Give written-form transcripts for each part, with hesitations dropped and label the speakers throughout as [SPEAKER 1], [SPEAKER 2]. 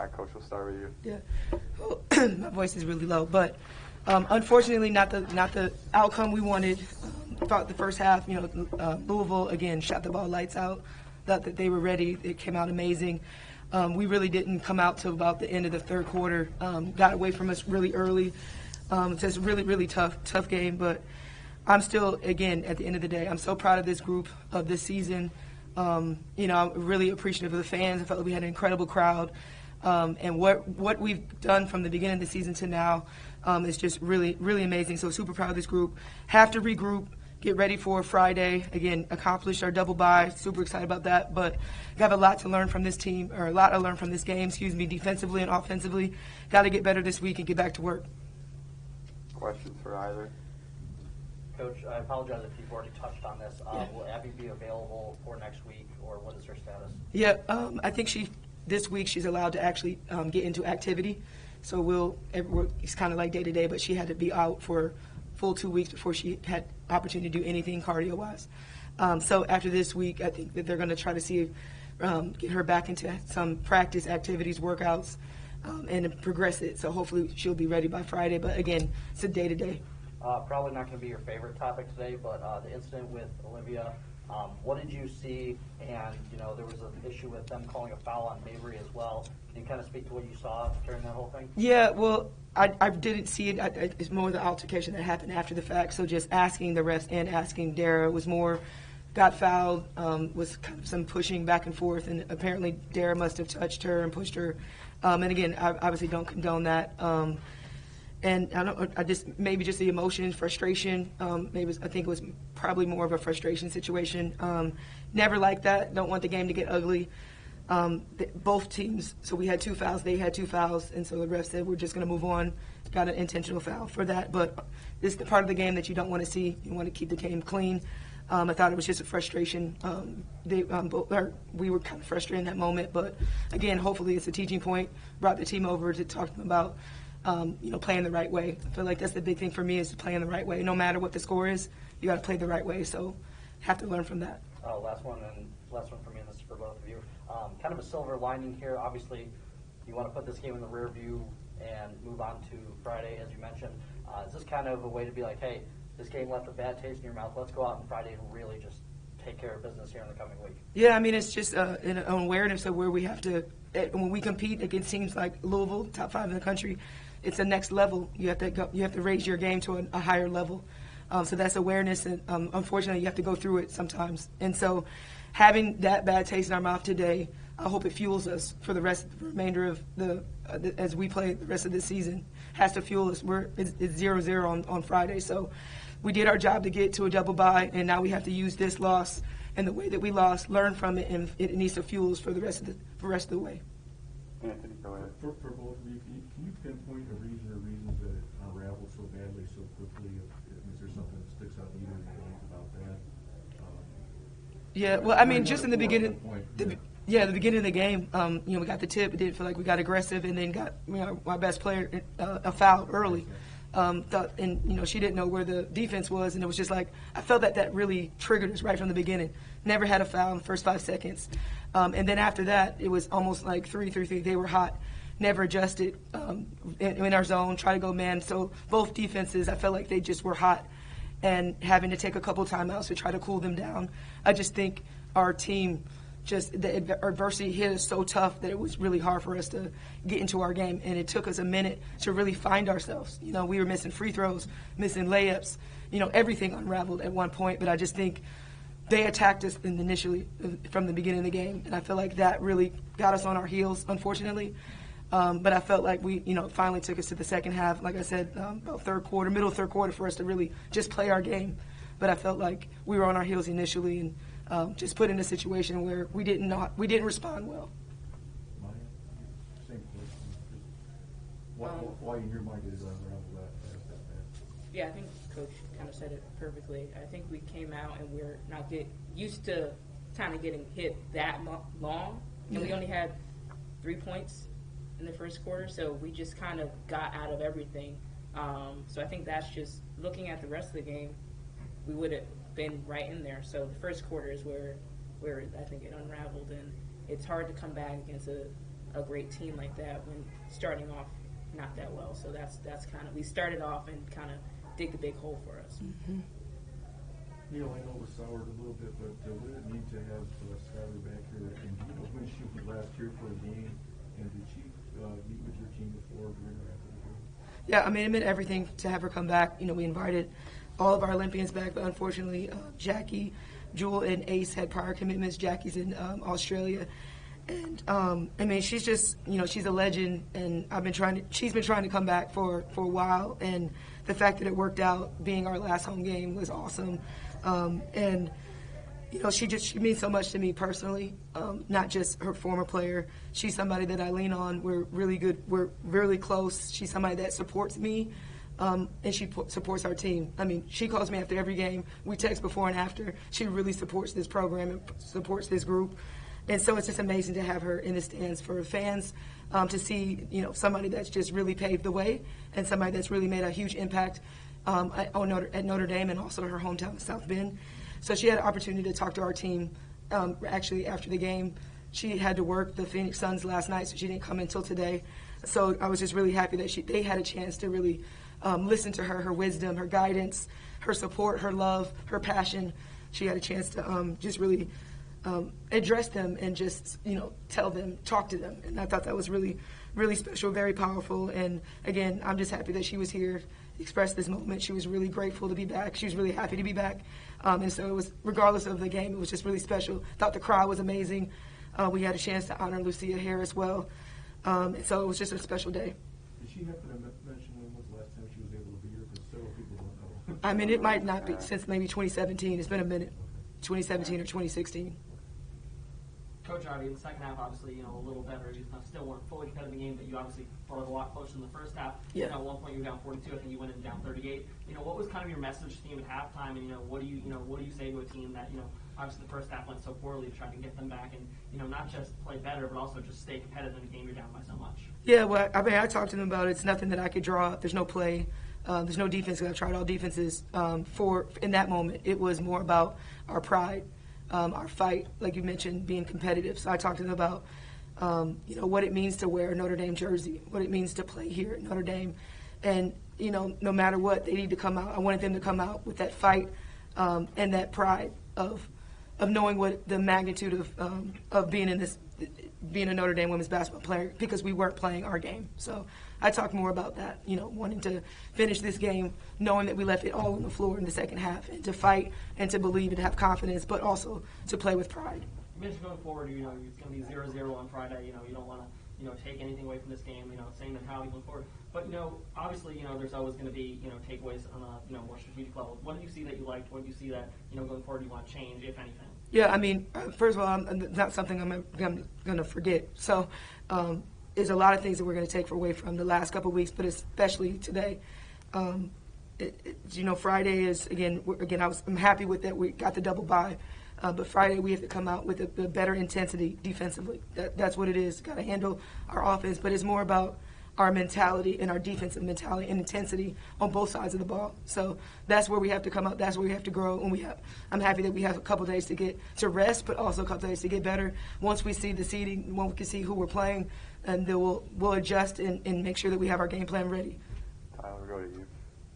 [SPEAKER 1] All right, Coach, we'll start with you.
[SPEAKER 2] Yeah, well, my voice is really low, but unfortunately, not the outcome we wanted. Throughout the first half, Louisville again shot the ball lights out. Thought that they were ready. It came out amazing. We really didn't come out till about the end of the third quarter. Got away from us really early. It's just really tough game. But I'm still, again, at the end of the day, I'm so proud of this group of this season. I'm really appreciative of the fans. I felt like we had an incredible crowd. And what we've done from the beginning of the season to now is just really amazing. So super proud of this group. Have to regroup. Get ready for Friday. Again, accomplish our double bye. Super excited about that. But got a lot to learn from this team, or a lot to learn from this game, defensively and offensively. Got to get better this week and get back to work.
[SPEAKER 1] Questions for either?
[SPEAKER 3] Coach, I apologize if you've already touched on this. Will Abby be available for next week, or what is her status?
[SPEAKER 2] Yeah, I think this week she's allowed to actually get into activity. So it's kind of like day-to-day, but she had to be out for full 2 weeks before she had opportunity to do anything cardio-wise. So after this week, I think that they're going to try to see get her back into some practice activities, workouts, and progress it. So hopefully she'll be ready by Friday. But again, it's a day-to-day.
[SPEAKER 3] Probably not going to be your favorite topic today, but the incident with Olivia, what did you see? And, there was an issue with them calling a foul on Mabry as well. Can you kind of speak to what you saw during that whole thing?
[SPEAKER 2] Yeah, well, I didn't see it. It's more the altercation that happened after the fact. So just asking the refs and asking Dara was more, got fouled, was kind of some pushing back and forth, and apparently Dara must have touched her and pushed her. And again, I obviously don't condone that. And maybe just the emotion, frustration. I think it was probably more of a frustration situation. Never like that. Don't want the game to get ugly. Both teams, so we had 2 fouls, they had 2 fouls, and so the ref said we're just going to move on. Got an intentional foul for that, but this is the part of the game that you don't want to see. You want to keep the game clean. I thought it was just a frustration. We were kind of frustrated in that moment, but again, hopefully it's a teaching point. Brought the team over to talk to them about playing the right way. I feel like that's the big thing for me is playing the right way. No matter what the score is, you got to play the right way. So have to learn from that.
[SPEAKER 3] Last one for me, and this is for both of you. Kind of a silver lining here. Obviously, you want to put this game in the rear view and move on to Friday, as you mentioned. Is this kind of a way to be like, hey, this game left a bad taste in your mouth. Let's go out on Friday and really just take care of business here in the coming week? Yeah,
[SPEAKER 2] it's just an awareness of where we have to when we compete against teams like Louisville, top 5 in the country. It's a next level. You have to raise your game to a higher level. So that's awareness, and unfortunately, you have to go through it sometimes. And so, having that bad taste in our mouth today, I hope it fuels us for the remainder of as we play the rest of this season. Has to fuel us. It's 0-0 on Friday. So, we did our job to get to a double bye, and now we have to use this loss and the way that we lost, learn from it, and it needs to fuel us for the rest of the way.
[SPEAKER 1] Anthony, go ahead.
[SPEAKER 4] For both of you, can you pinpoint a reason or reasons that it unraveled so badly so quickly? Is there something that sticks out to you about that?
[SPEAKER 2] Yeah, well, just in the beginning, the beginning of the game, we got the tip. It didn't feel like we got aggressive, and then got our best player a foul early. She didn't know where the defense was, and it was just like I felt that really triggered us right from the beginning. Never had a foul in the first 5 seconds, and then after that, it was almost like 3-3-3. They were hot, never adjusted in our zone. Try to go man. So both defenses, I felt like they just were hot, and having to take a couple timeouts to try to cool them down. I just think our team. Just the adversity hit us so tough that it was really hard for us to get into our game, and it took us a minute to really find ourselves. We were missing free throws, missing layups, everything unraveled at one point. But I just think they attacked us initially from the beginning of the game, and I feel like that really got us on our heels, unfortunately. But I felt like we, finally took us to the second half. Like I said, about middle third quarter, for us to really just play our game. But I felt like we were on our heels initially, and just put in a situation where we didn't respond well.
[SPEAKER 4] Same question. Why in your mind did it unravel that fast?
[SPEAKER 5] Yeah, I think Coach kind of said it perfectly. I think we came out and we're not used to kind of getting hit that long, and we only had 3 points in the first quarter, so we just kind of got out of everything. So I think that's just looking at the rest of the game, we would have been right in there. So the first quarter is where I think it unraveled, and it's hard to come back against a a great team like that when starting off not that well. So that's kind of, we started off and kind of dig a big hole for us.
[SPEAKER 2] Mm-hmm.
[SPEAKER 4] Neil, I know it was soured a little bit, but what did it mean to have Skylar back here? And do you know when she was last here for a game? And did she meet with your team before, during, or after the game?
[SPEAKER 2] Yeah, I mean, it meant everything to have her come back. You know, we invited all of our Olympians back, but unfortunately, Jackie, Jewel, and Ace had prior commitments. Jackie's in Australia. And, I mean, she's just, you know, she's a legend, and she's been trying to come back for a while, and the fact that it worked out, being our last home game, was awesome. And, you know, she means so much to me personally, not just her former player. She's somebody that I lean on. We're really good. We're really close. She's somebody that supports me, and she supports our team. I mean, she calls me after every game. We text before and after. She really supports this program and supports this group. And so it's just amazing to have her in the stands for fans, to see, you know, somebody that's just really paved the way and somebody that's really made a huge impact at Notre Dame and also her hometown of South Bend. So she had an opportunity to talk to our team actually after the game. She had to work the Phoenix Suns last night, so she didn't come until today. So I was just really happy that they had a chance to really listen to her wisdom, her guidance, her support, her love, her passion. She had a chance to just really address them and just, you know, tell them, talk to them. And I thought that was really, really special, very powerful. And again, I'm just happy that she was here, expressed this moment. She was really grateful to be back. She was really happy to be back. And so it was, regardless of the game, it was just really special. Thought the crowd was amazing. We had a chance to honor Lucia Hare as well. And so it was just a special day.
[SPEAKER 4] Did she happen to mention when was the last time she was able to be here? Because several people don't know.
[SPEAKER 2] I mean, it might not be since maybe 2017. It's been a minute. 2017 or 2016.
[SPEAKER 6] Coach Harvey, in the second half, obviously, you know, a little better. You still weren't fully competitive in the game, but you obviously followed a lot closer in the first half.
[SPEAKER 2] Yeah.
[SPEAKER 6] You know, at one point you were down 42. I think you went in down 38. You know, what was kind of your message to the team at halftime? And, what do you say to a team that, obviously the first half went so poorly, to try to get them back and, not just play better, but also just stay competitive in a game you're down by so much?
[SPEAKER 2] Yeah, well, I mean, I talked to them about it. It's nothing that I could draw up. There's no play. There's no defense. I've tried all defenses. In that moment, it was more about our pride. Our fight, like you mentioned, being competitive. So I talked to them about, what it means to wear a Notre Dame jersey, what it means to play here at Notre Dame. And, no matter what, they need to come out. I wanted them to come out with that fight and that pride of knowing what the magnitude of being a Notre Dame women's basketball player, because we weren't playing our game. So I talked more about that, wanting to finish this game, knowing that we left it all on the floor in the second half, and to fight and to believe and to have confidence, but also to play with pride.
[SPEAKER 6] You mentioned going forward, it's going to be 0-0 on Friday. You don't want to, take anything away from this game. Same mentality going forward. But obviously, there's always going to be, takeaways on a, more strategic level. What did you see that you liked? What did you see that, going forward you want to change, if anything?
[SPEAKER 2] Yeah, I mean, first of all, not something I'm going to forget. So, there's a lot of things that we're going to take away from the last couple of weeks, but especially today. Friday is I'm happy with that. We got the double bye, but Friday we have to come out with a better intensity defensively. That's what it is. Got to handle our offense, but it's more about our mentality and our defensive mentality and intensity on both sides of the ball. So that's where we have to come out. That's where we have to grow. And I'm happy that we have a couple days to get to rest, but also a couple days to get better. Once we see the seeding, when we can see who we're playing, and then we'll adjust and make sure that we have our game plan ready.
[SPEAKER 1] Tyler, we'll go to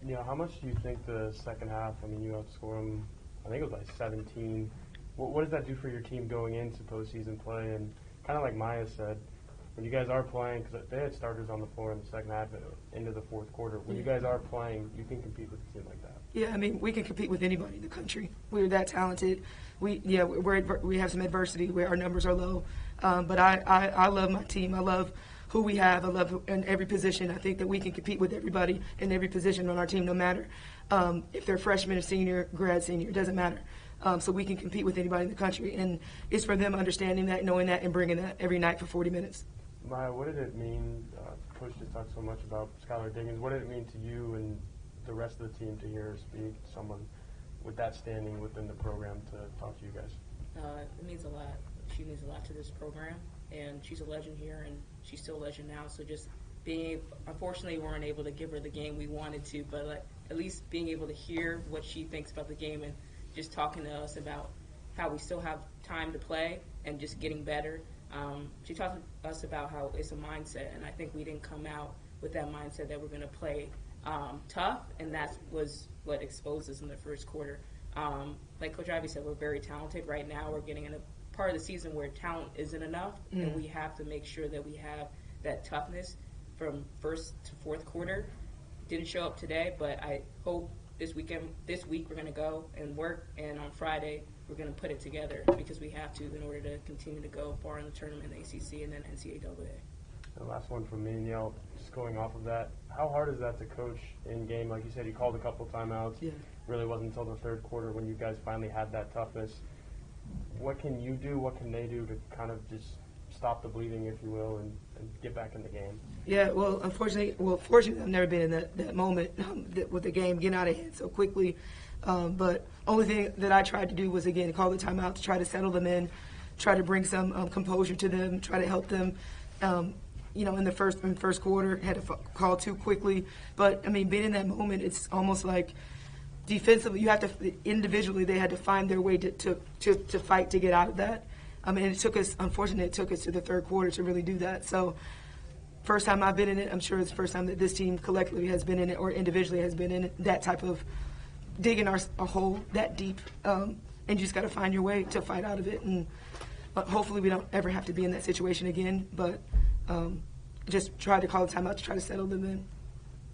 [SPEAKER 1] you. How much do you think the second half, you outscored them, I think it was like 17. What does that do for your team going into postseason play? And kind of like Maya said, when you guys are playing, because they had starters on the floor in the second half into the fourth quarter, when you guys are playing, you can compete with a team like that.
[SPEAKER 2] Yeah, I mean, we can compete with anybody in the country. We're that talented. We have some adversity where our numbers are low, but I love my team. I love who we have. I love in every position. I think that we can compete with everybody in every position on our team, no matter if they're freshman or senior, grad senior, it doesn't matter. So we can compete with anybody in the country, and it's for them understanding that, knowing that, and bringing that every night for 40 minutes.
[SPEAKER 1] Maya, what did it mean, Coach just talked so much about Skylar Diggins, what did it mean to you and the rest of the team to hear her speak, someone with that standing within the program to talk to you guys?
[SPEAKER 5] It means a lot. She means a lot to this program, and she's a legend here, and she's still a legend now. So just unfortunately, we weren't able to give her the game we wanted to, but at least being able to hear what she thinks about the game and just talking to us about how we still have time to play and just getting better. She talked to us about how it's a mindset, and I think we didn't come out with that mindset that we're going to play tough, and that was what exposed us in the first quarter. Like Coach Ivy said, we're very talented. Right now we're getting in a part of the season where talent isn't enough, and we have to make sure that we have that toughness from first to fourth quarter. Didn't show up today, but I hope this week we're going to go and work, and on Friday we're going to put it together because we have to in order to continue to go far in the tournament, the ACC, and then NCAA.
[SPEAKER 1] The last one from me, Neil, just going off of that, how hard is that to coach in game? Like you said, you called a couple timeouts.
[SPEAKER 2] Yeah.
[SPEAKER 1] Really wasn't until the third quarter when you guys finally had that toughness. What can you do? What can they do to kind of just stop the bleeding, if you will, and get back in the game?
[SPEAKER 2] Yeah, well, fortunately, I've never been in that moment with the game getting out of hand so quickly. But only thing that I tried to do was, again, call the timeout to try to settle them in, try to bring some composure to them, try to help them. In the first quarter, had to call too quickly. But, I mean, being in that moment, it's almost like defensively, you have to, individually, they had to find their way to fight to get out of that. I mean, unfortunately, it took us to the third quarter to really do that. So, first time I've been in it, I'm sure it's the first time that this team collectively has been in it or individually has been in it, that type of digging our hole that deep. And you just got to find your way to fight out of it. And hopefully we don't ever have to be in that situation again. But just try to call the timeout to try to settle them in.